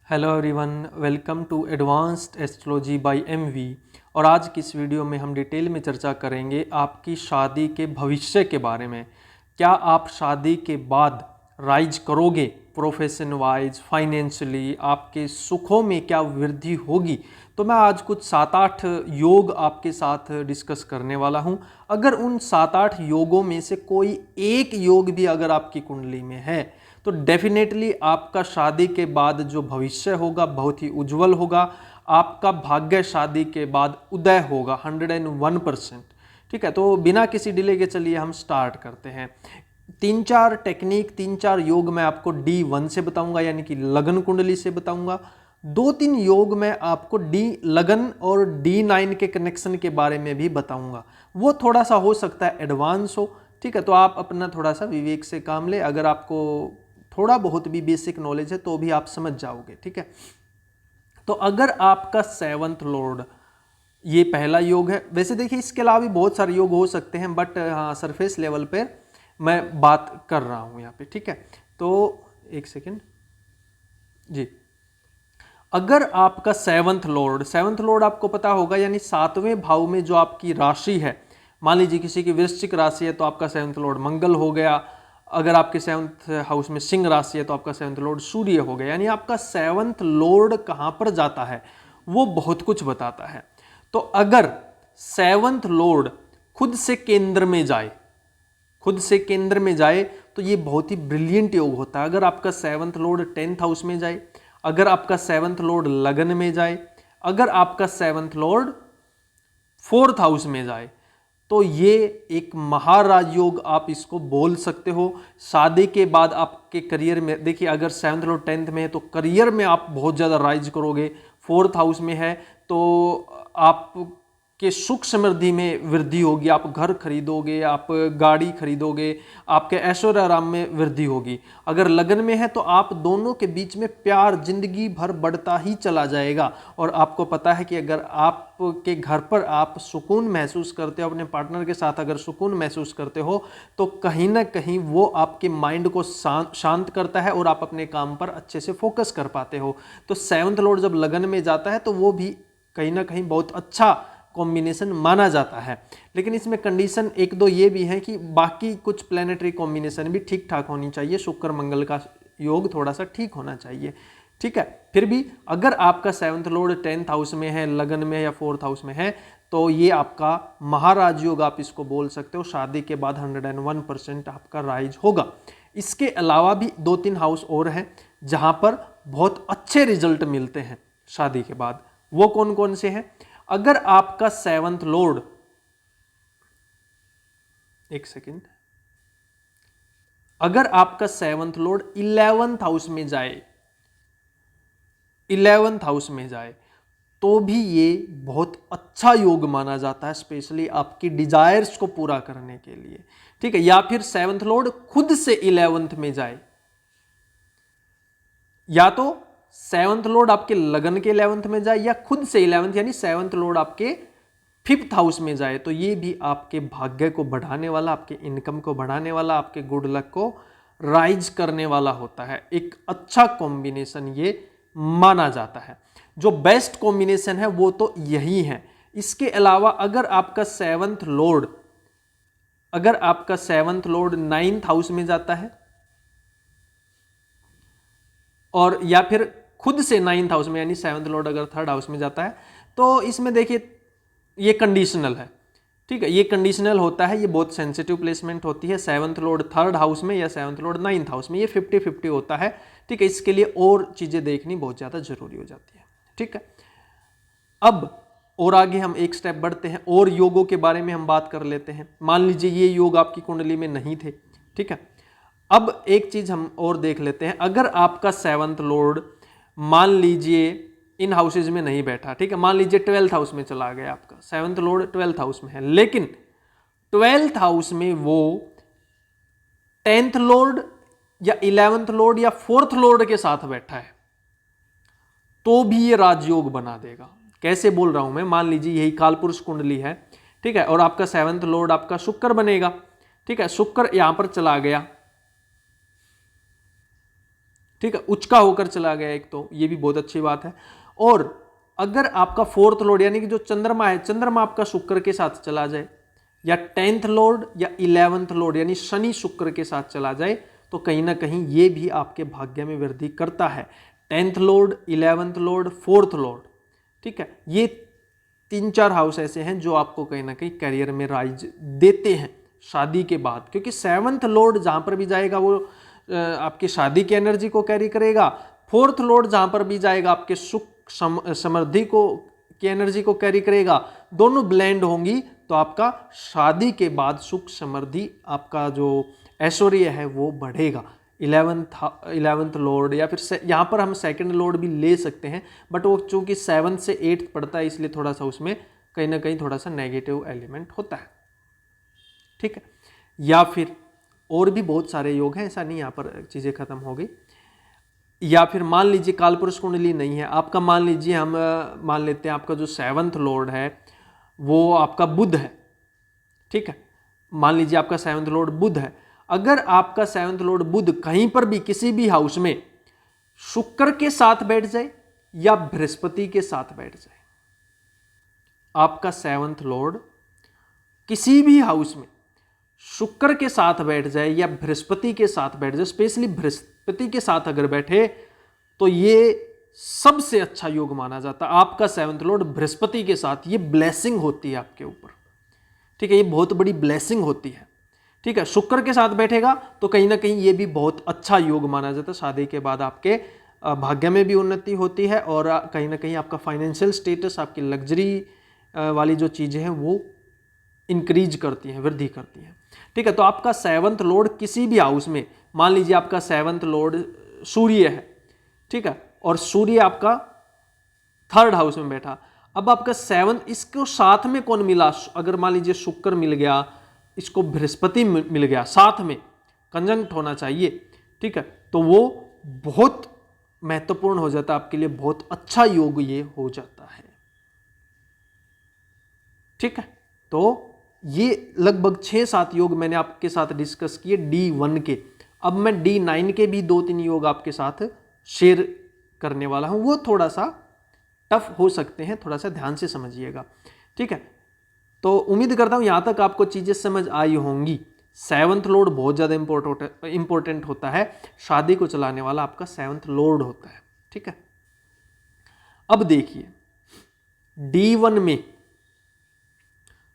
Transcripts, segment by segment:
Hello everyone, welcome to advanced astrology by MV. और आज की इस वीडियो में हम डिटेल में चर्चा करेंगे आपकी शादी के भविष्य के बारे में। क्या आप शादी के बाद राइज करोगे प्रोफेशन वाइज, फाइनेंशियली, आपके सुखों में क्या वृद्धि होगी? तो मैं आज कुछ 7-8 योग आपके साथ डिस्कस करने वाला हूं। अगर उन 7-8 योगों में से कोई एक योग भी अगर आपकी कुंडली में है तो डेफिनेटली आपका शादी के बाद जो भविष्य होगा बहुत ही उज्जवल होगा। आपका भाग्य शादी के बाद उदय होगा 101%। ठीक है, तो बिना किसी डिले के चलिए हम स्टार्ट करते हैं। 3-4 टेक्निक, 3-4 योग मैं आपको D1 से बताऊंगा, यानी कि लगन कुंडली से बताऊंगा। 2-3 योग मैं आपको डी लगन और D9 के कनेक्शन के बारे में भी बताऊंगा। वो थोड़ा सा हो सकता है एडवांस हो। ठीक है, तो आप अपना थोड़ा सा विवेक से काम ले। अगर आपको थोड़ा बहुत भी बेसिक नॉलेज है तो भी आप समझ जाओगे। ठीक है, तो अगर आपका 7th लॉर्ड, ये पहला योग है। वैसे देखिए इसके अलावा भी बहुत सारे योग हो सकते हैं, बट हाँ सरफेस लेवल पे मैं बात कर रहा हूं यहाँ पे। ठीक है, तो एक सेकेंड जी। अगर आपका 7th लॉर्ड आपको पता होगा, यानी 7वें भाव में जो आपकी राशि है, मान लीजिए किसी की वृश्चिक राशि है तो आपका 7th लॉर्ड मंगल हो गया। अगर आपके 7th हाउस में सिंह राशि है तो आपका 7th लॉर्ड सूर्य हो गया। यानी आपका 7th लॉर्ड कहां पर जाता है वो बहुत कुछ बताता है। तो अगर 7th लॉर्ड खुद से केंद्र में जाए, तो ये बहुत ही ब्रिलियंट योग होता है। अगर आपका 7th लॉर्ड 10th हाउस में जाए, अगर आपका 7th लॉर्ड लगन में जाए, अगर आपका 7th लॉर्ड 4th हाउस में जाए, तो ये एक महाराज योग आप इसको बोल सकते हो। शादी के बाद आपके करियर में देखिए, अगर 7th लॉर्ड 10th में है तो करियर में आप बहुत ज़्यादा राइज करोगे। 4th हाउस में है तो आप के सुख समृद्धि में वृद्धि होगी, आप घर खरीदोगे, आप गाड़ी खरीदोगे, आपके ऐश्वर्य आराम में वृद्धि होगी। अगर लगन में है तो आप दोनों के बीच में प्यार जिंदगी भर बढ़ता ही चला जाएगा। और आपको पता है कि अगर आपके घर पर आप सुकून महसूस करते हो, अपने पार्टनर के साथ अगर सुकून महसूस करते हो, तो कहीं ना कहीं वो आपके माइंड को शांत करता है और आप अपने काम पर अच्छे से फोकस कर पाते हो। तो 7th लॉर्ड जब लगन में जाता है तो वो भी कहीं ना कहीं बहुत अच्छा कॉम्बिनेशन माना जाता है। लेकिन इसमें कंडीशन 1-2 ये भी है कि बाकी कुछ प्लैनेटरी कॉम्बिनेशन भी ठीक ठाक होनी चाहिए। शुक्र मंगल का योग थोड़ा सा ठीक होना चाहिए। ठीक है, फिर भी अगर आपका 7th लॉर्ड 10th हाउस में है, लगन में या 4th हाउस में है, तो ये आपका महाराज योग आप इसको बोल सकते हो। शादी के बाद 101% आपका राइज होगा। इसके अलावा भी 2-3 हाउस और हैं जहां पर बहुत अच्छे रिजल्ट मिलते हैं शादी के बाद। वो कौन कौन से हैं? अगर आपका 7th लॉर्ड, एक सेकेंड, अगर आपका 7th लॉर्ड 11th हाउस में जाए, 11th हाउस में जाए, तो भी ये बहुत अच्छा योग माना जाता है, स्पेशली आपकी डिजायर्स को पूरा करने के लिए। ठीक है, या फिर 7th लॉर्ड खुद से 11th में जाए, या तो 7th लॉर्ड आपके लगन के 11th में जाए या खुद से 11th, यानी 7th लॉर्ड आपके 5th हाउस में जाए, तो ये भी आपके भाग्य को बढ़ाने वाला, आपके इनकम को बढ़ाने वाला, आपके गुड लक को राइज करने वाला होता है। एक अच्छा कॉम्बिनेशन ये माना जाता है। जो बेस्ट कॉम्बिनेशन है वो तो यही है। इसके अलावा अगर आपका 7th लॉर्ड, अगर आपका 7th लॉर्ड 9th हाउस में जाता है, और या फिर खुद से 9th हाउस में, यानी 7th लॉर्ड अगर 3rd हाउस में जाता है, तो इसमें देखिए ये कंडीशनल है। ठीक है, ये कंडीशनल होता है, ये बहुत सेंसिटिव प्लेसमेंट होती है। 7th लॉर्ड 3rd हाउस में या 7th लॉर्ड 9th हाउस में, ये 50-50 होता है। ठीक है, इसके लिए और चीजें देखनी बहुत ज्यादा जरूरी हो जाती है। ठीक है, अब और आगे हम एक स्टेप बढ़ते हैं और योगों के बारे में हम बात कर लेते हैं। मान लीजिए ये योग आपकी कुंडली में नहीं थे। ठीक है, अब एक चीज हम और देख लेते हैं। अगर आपका 7th लॉर्ड मान लीजिए इन हाउसेज में नहीं बैठा, ठीक है, मान लीजिए 12th हाउस में चला गया, आपका 7th लॉर्ड 12th हाउस में है, लेकिन 12th हाउस में वो 10th लॉर्ड या 11th लॉर्ड या 4th लॉर्ड के साथ बैठा है, तो भी ये राजयोग बना देगा। कैसे बोल रहा हूं मैं? मान लीजिए यही कालपुरुष कुंडली है, ठीक है, और आपका 7th लॉर्ड आपका शुक्र बनेगा। ठीक है, शुक्र यहां पर चला गया, ठीक है, उचका होकर चला गया एक, तो ये भी बहुत अच्छी बात है। और अगर आपका फोर्थ लॉर्ड यानी कि जो चंद्रमा है, चंद्रमा आपका शुक्र के साथ चला जाए, या 10th लॉर्ड या 11th लॉर्ड यानी शनि शुक्र के साथ चला जाए, तो कहीं ना कहीं ये भी आपके भाग्य में वृद्धि करता है। 10th Lord, 11th Lord, 4th Lord, ठीक है, ये 3-4 हाउस ऐसे हैं जो आपको कहीं ना कहीं करियर में राइज देते हैं शादी के बाद, क्योंकि 7th लॉर्ड जहां पर भी जाएगा वो आपकी शादी की एनर्जी को कैरी करेगा। 4th लॉर्ड जहां पर भी जाएगा आपके सुख समृद्धि को की एनर्जी को कैरी करेगा। दोनों ब्लेंड होंगी तो आपका शादी के बाद सुख समृद्धि, आपका जो ऐश्वर्य है वो बढ़ेगा। 11th लॉर्ड या फिर यहाँ पर हम 2nd लॉर्ड भी ले सकते हैं, बट वो चूंकि 7th से 8th पड़ता है इसलिए थोड़ा सा उसमें कहीं ना कहीं थोड़ा सा नेगेटिव एलिमेंट होता है, ठीक है। या फिर और भी बहुत सारे योग हैं, ऐसा नहीं यहाँ पर चीज़ें खत्म हो गई। या फिर मान लीजिए कालपुरुष कुंडली नहीं है आपका, मान लीजिए हम मान लेते हैं आपका जो 7th लॉर्ड है वो आपका बुध है, ठीक है, मान लीजिए आपका 7th लॉर्ड बुध है। अगर आपका 7th लॉर्ड बुध कहीं पर भी किसी भी हाउस में शुक्र के साथ बैठ जाए या बृहस्पति के साथ बैठ जाए, आपका 7th लॉर्ड किसी भी हाउस में शुक्र के साथ बैठ जाए या बृहस्पति के साथ बैठ जाए, स्पेशली बृहस्पति के साथ अगर बैठे तो ये सबसे अच्छा योग माना जाता है। आपका 7th लॉर्ड बृहस्पति के साथ, ये ब्लेसिंग होती है आपके ऊपर, ठीक है, ये बहुत बड़ी ब्लेसिंग होती है, ठीक है। शुक्र के साथ बैठेगा तो कहीं ना कहीं ये भी बहुत अच्छा योग माना जाता है। शादी के बाद आपके भाग्य में भी उन्नति होती है और कहीं ना कहीं आपका फाइनेंशियल स्टेटस, आपकी लग्जरी वाली जो चीज़ें हैं वो इंक्रीज करती हैं, वृद्धि करती हैं, ठीक है। तो आपका 7th लॉर्ड किसी भी हाउस में, मान लीजिए आपका 7th लॉर्ड सूर्य है, ठीक है, और सूर्य आपका 3rd हाउस में बैठा। अब आपका 7th, इसको साथ में कौन मिला, अगर मान लीजिए शुक्र मिल गया, इसको बृहस्पति मिल गया, साथ में कंजंक्ट होना चाहिए, ठीक है, तो वो बहुत महत्वपूर्ण हो जाता है आपके लिए, बहुत अच्छा योग ये हो जाता है, ठीक है। तो ये लगभग 6-7 योग मैंने आपके साथ डिस्कस किए D1 के। अब मैं D9 के भी 2-3 योग आपके साथ शेयर करने वाला हूं, वो थोड़ा सा टफ हो सकते हैं, थोड़ा सा ध्यान से समझिएगा, ठीक है। तो उम्मीद करता हूं यहां तक आपको चीजें समझ आई होंगी। 7th लॉर्ड बहुत ज्यादा इंपॉर्टेंट होता है, शादी को चलाने वाला आपका 7th लॉर्ड होता है, ठीक है। अब देखिए D1 में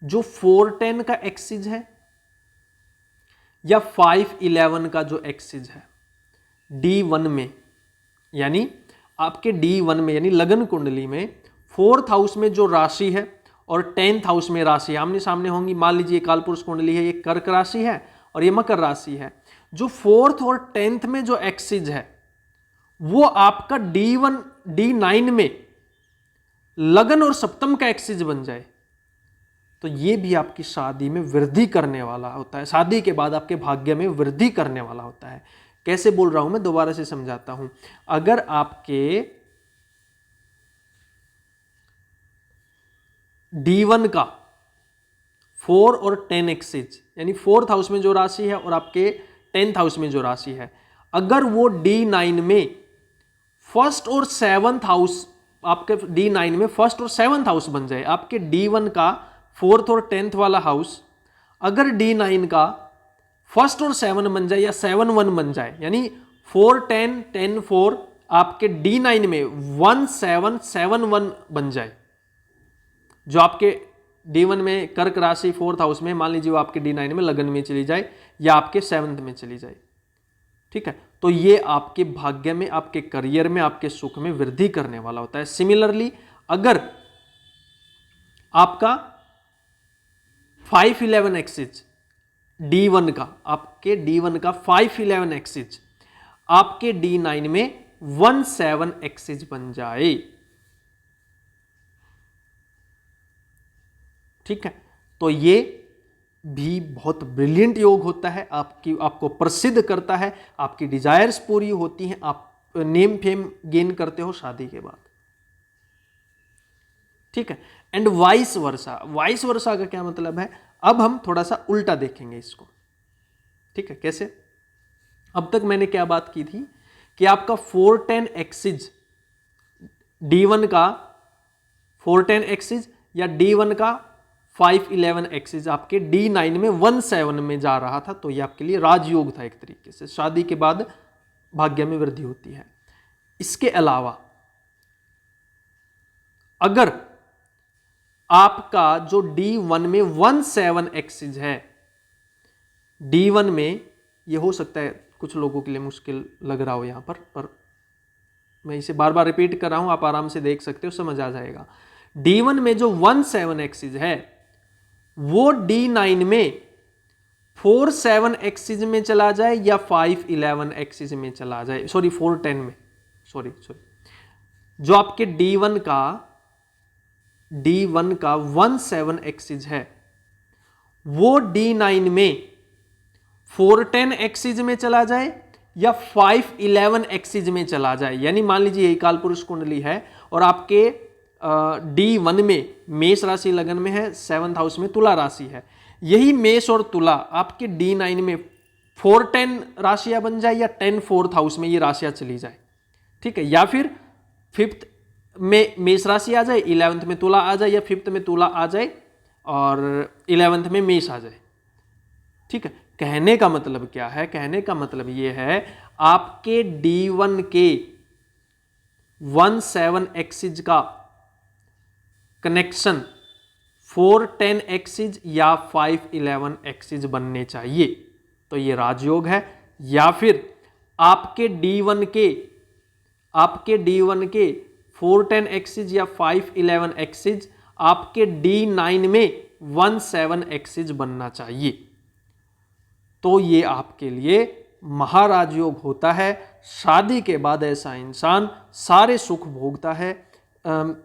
जो 4-10 का एक्सिस है या 5-11 का जो एक्सिस है D1 में, यानी आपके D1 में यानी लगन कुंडली में 4th हाउस में जो राशि है और 10th हाउस में राशि आमने सामने होंगी। मान लीजिए कालपुरुष कुंडली है, ये कर्क राशि है और ये मकर राशि है। जो 4th और 10th में जो एक्सिस है वो आपका D9 में लगन और सप्तम का एक्सिस बन जाए तो ये भी आपकी शादी में वृद्धि करने वाला होता है, शादी के बाद आपके भाग्य में वृद्धि करने वाला होता है। कैसे बोल रहा हूं मैं, दोबारा से समझाता हूं। अगर आपके D1 का 4 और 10 एक्सिस यानी 4th हाउस में जो राशि है और आपके 10th हाउस में जो राशि है, अगर वो D9 में 1st और 7th हाउस, आपके D9 में 1st और 7th हाउस बन जाए, आपके D1 का 4th और 10th वाला हाउस अगर D9 का 1st और 7 बन जाए या 7-1 बन जाए, यानी 4-10, 10-4 आपके D9 में 1-7-7-1 बन जाए, जो आपके D1 में कर्क राशि 4th हाउस में, मान लीजिए वो आपके D9 में लगन में चली जाए या आपके 7th में चली जाए, ठीक है, तो ये आपके भाग्य में, आपके करियर में, आपके सुख में वृद्धि करने वाला होता है। सिमिलरली अगर आपका 5-11 एक्सिस D1 का, आपके D1 का 5-11 एक्सिस आपके D9 में 1-7 एक्सिस बन जाए, ठीक है, तो ये भी बहुत ब्रिलियंट योग होता है, आपको प्रसिद्ध करता है, आपकी डिजायर्स पूरी होती हैं, आप नेम फेम गेन करते हो शादी के बाद, ठीक है। एंड वाइस वर्सा का क्या मतलब है, अब हम थोड़ा सा उल्टा देखेंगे इसको, ठीक है। कैसे, अब तक मैंने क्या बात की थी कि आपका 410 एक्सिस D1 का 410 एक्सिस या D1 का 511 एक्सिस आपके D9 में 17 में जा रहा था, तो ये आपके लिए राजयोग था एक तरीके से। शादी के बाद भाग्य में वृद्धि होती है। इसके अलावा अगर आपका जो D1 में 17 एक्सिस है, D1 में ये हो सकता है कुछ लोगों के लिए मुश्किल लग रहा हो यहां पर मैं इसे बार बार रिपीट कर रहा हूं, आप आराम से देख सकते हो, समझ आ जाएगा। D1 में जो 17 एक्सिस है वो D9 में 47 एक्सिस में चला जाए या 511 एक्सिस में चला जाए, सॉरी 410 में, सॉरी जो आपके D1 का 17 एक्सिस है वो D9 में 410 एक्सिस में चला जाए या 511 एक्सिस में चला जाए। यानी मान लीजिए यही कालपुरुष कुंडली है और आपके D1 में मेष राशि लगन में है, 7th हाउस में तुला राशि है, यही मेष और तुला आपके D9 में 410 राशियां बन जाए या 10 4th हाउस में ये राशियां चली जाए, ठीक है, या फिर 5th में मेष राशि आ जाए, 11th में तुला आ जाए, या 5th में तुला आ जाए और 11th में मेष आ जाए, ठीक है। कहने का मतलब क्या है? कहने का मतलब ये है आपके D1 के 17 एक्सिस का कनेक्शन 410 एक्सिस या 511 एक्सिस बनने चाहिए, तो ये राजयोग है। या फिर आपके D1 के 410 एक्सिस या 511 एक्सिस आपके D9 में 17 एक्सिस बनना चाहिए, तो ये आपके लिए महाराजयोग होता है। शादी के बाद ऐसा इंसान सारे सुख भोगता है,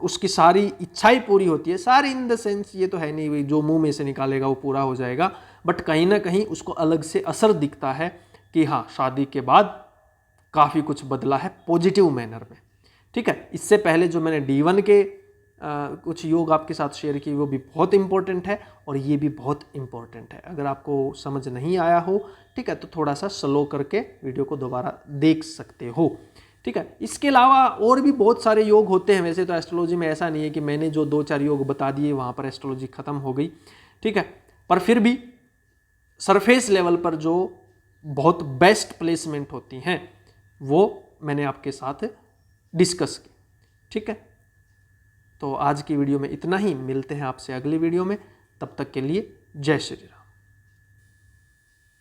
उसकी सारी इच्छाएं पूरी होती है। सारी इन द सेंस ये तो है नहीं जो मुंह में से निकालेगा वो पूरा हो जाएगा, बट कहीं ना कहीं उसको अलग से असर दिखता है कि हाँ शादी के बाद काफ़ी कुछ बदला है पॉजिटिव मैनर में, ठीक है। इससे पहले जो मैंने D1 के कुछ योग आपके साथ शेयर किए वो भी बहुत इंपॉर्टेंट है और ये भी बहुत इंपॉर्टेंट है। अगर आपको समझ नहीं आया हो, ठीक है, तो थोड़ा सा स्लो करके वीडियो को दोबारा देख सकते हो, ठीक है। इसके अलावा और भी बहुत सारे योग होते हैं। वैसे तो एस्ट्रोलॉजी में ऐसा नहीं है कि मैंने जो 2-4 योग बता दिए वहाँ पर एस्ट्रोलॉजी खत्म हो गई, ठीक है, पर फिर भी सरफेस लेवल पर जो बहुत बेस्ट प्लेसमेंट होती हैं वो मैंने आपके साथ डिस्कस की, ठीक है। तो आज की वीडियो में इतना ही, मिलते हैं आपसे अगली वीडियो में, तब तक के लिए जय श्री राम।